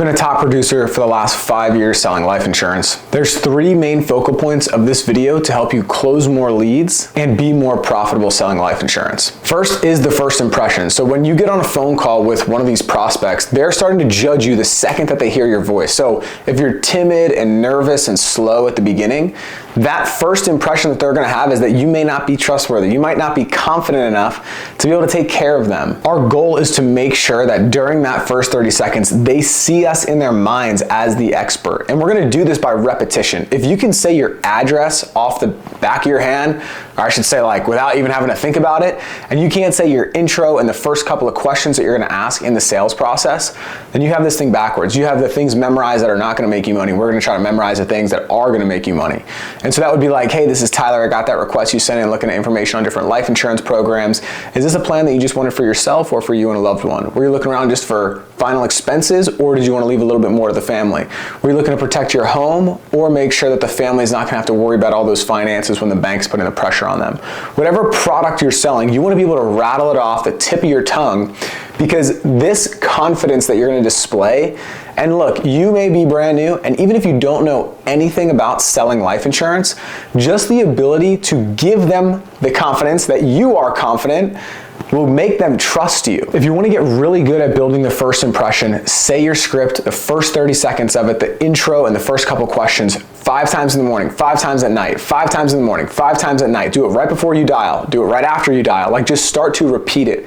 been a top producer for the last 5 years selling life insurance. There's 3 main focal points of this video to help you close more leads and be more profitable selling life insurance. First is the first impression. So when you get on a phone call with one of these prospects, they're starting to judge you the second that they hear your voice. So if you're timid and nervous and slow at the beginning, that first impression that they're gonna have is that you may not be trustworthy. You might not be confident enough to be able to take care of them. Our goal is to make sure that during that first 30 seconds, they see us in their minds as the expert. And we're gonna do this by repetition. If you can say your address off the back of your hand, or I should say like without even having to think about it, and you can't say your intro and the first couple of questions that you're gonna ask in the sales process, then you have this thing backwards. You have the things memorized that are not gonna make you money. We're gonna try to memorize the things that are gonna make you money. And so that would be like, hey, this is Tyler, I got that request you sent in looking at information on different life insurance programs. Is this a plan that you just wanted for yourself or for you and a loved one? Were you looking around just for final expenses, or did you want to leave a little bit more to the family? Were you looking to protect your home or make sure that the family is not going to have to worry about all those finances when the bank's putting the pressure on them? Whatever product you're selling, you want to be able to rattle it off the tip of your tongue, because this confidence that you're going to display, and look, you may be brand new, and even if you don't know anything about selling life insurance, just the ability to give them the confidence that you are confident will make them trust you. If you want to get really good at building the first impression, say your script, the first 30 seconds of it, the intro and the first couple questions 5 times in the morning, 5 times at night, 5 times in the morning, 5 times at night. Do it right before you dial, do it right after you dial. Like, just start to repeat it.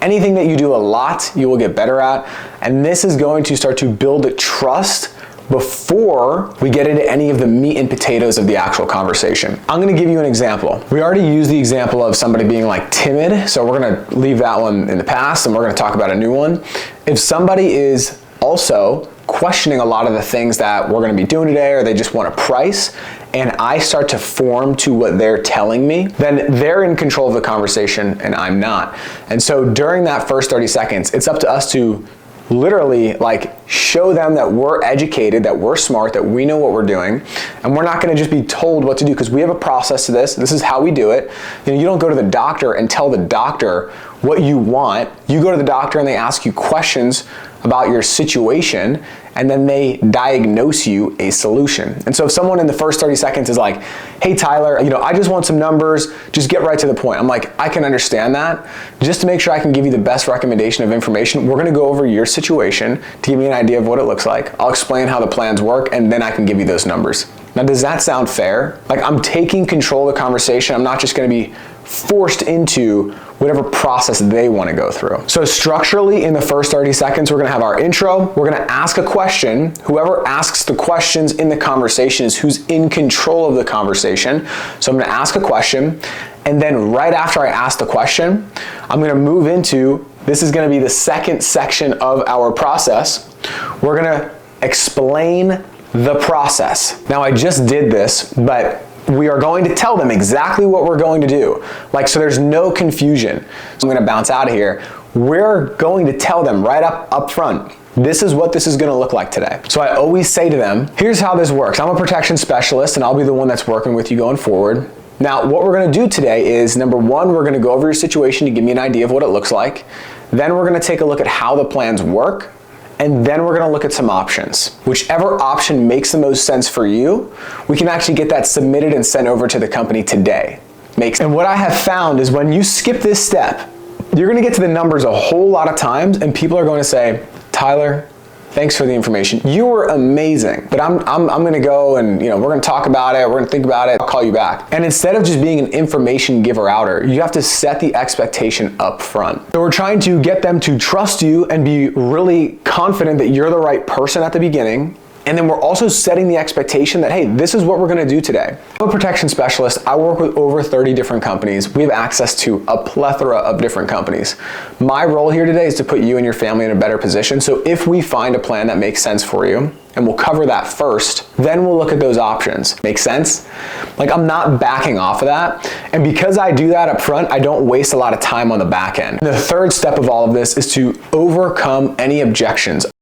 Anything that you do a lot, you will get better at, and this is going to start to build trust before we get into any of the meat and potatoes of the actual conversation. I'm gonna give you an example. We already used the example of somebody being like timid, so we're gonna leave that one in the past and we're gonna talk about a new one. If somebody is also questioning a lot of the things that we're gonna be doing today, or they just want a price, and I start to form to what they're telling me, then they're in control of the conversation and I'm not. And so during that first 30 seconds, it's up to us to literally like show them that we're educated, that we're smart, that we know what we're doing, and we're not gonna just be told what to do, because we have a process to this. This is how we do it. You know, you don't go to the doctor and tell the doctor what you want. You go to the doctor and they ask you questions about your situation, and then they diagnose you a solution. And so if someone in the first 30 seconds is like, hey Tyler, you know, I just want some numbers, just get right to the point. I'm like, I can understand that. Just to make sure I can give you the best recommendation of information, we're gonna go over your situation to give me an idea of what it looks like. I'll explain how the plans work, and then I can give you those numbers. Now, does that sound fair? Like, I'm taking control of the conversation. I'm not just gonna be forced into whatever process they want to go through. So structurally, in the first 30 seconds, we're going to have our intro. We're going to ask a question. Whoever asks the questions in the conversation is who's in control of the conversation. So I'm going to ask a question, and then right after I ask the question, I'm going to move into, this is going to be the second section of our process. We're going to explain the process. Now, I just did this, but we are going to tell them exactly what we're going to do. Like, so there's no confusion. So I'm gonna bounce out of here. We're going to tell them right up front, this is what this is gonna look like today. So I always say to them, here's how this works. I'm a protection specialist and I'll be the one that's working with you going forward. Now, what we're gonna do today is, number one, we're gonna go over your situation to give me an idea of what it looks like. Then we're gonna take a look at how the plans work. And then we're gonna look at some options. Whichever option makes the most sense for you, we can actually get that submitted and sent over to the company today. And what I have found is when you skip this step, you're gonna get to the numbers a whole lot of times, and people are going to say, Tyler, thanks for the information. You were amazing, but I'm gonna go and, you know, we're gonna talk about it, we're gonna think about it, I'll call you back. And instead of just being an information giver-outer, you have to set the expectation up front. So we're trying to get them to trust you and be really confident that you're the right person at the beginning. And then we're also setting the expectation that, hey, this is what we're gonna do today. I'm a protection specialist. I work with over 30 different companies. We have access to a plethora of different companies. My role here today is to put you and your family in a better position. So if we find a plan that makes sense for you, and we'll cover that first, then we'll look at those options. Make sense? Like, I'm not backing off of that. And because I do that up front, I don't waste a lot of time on the back end. The third step of all of this is to overcome any objections.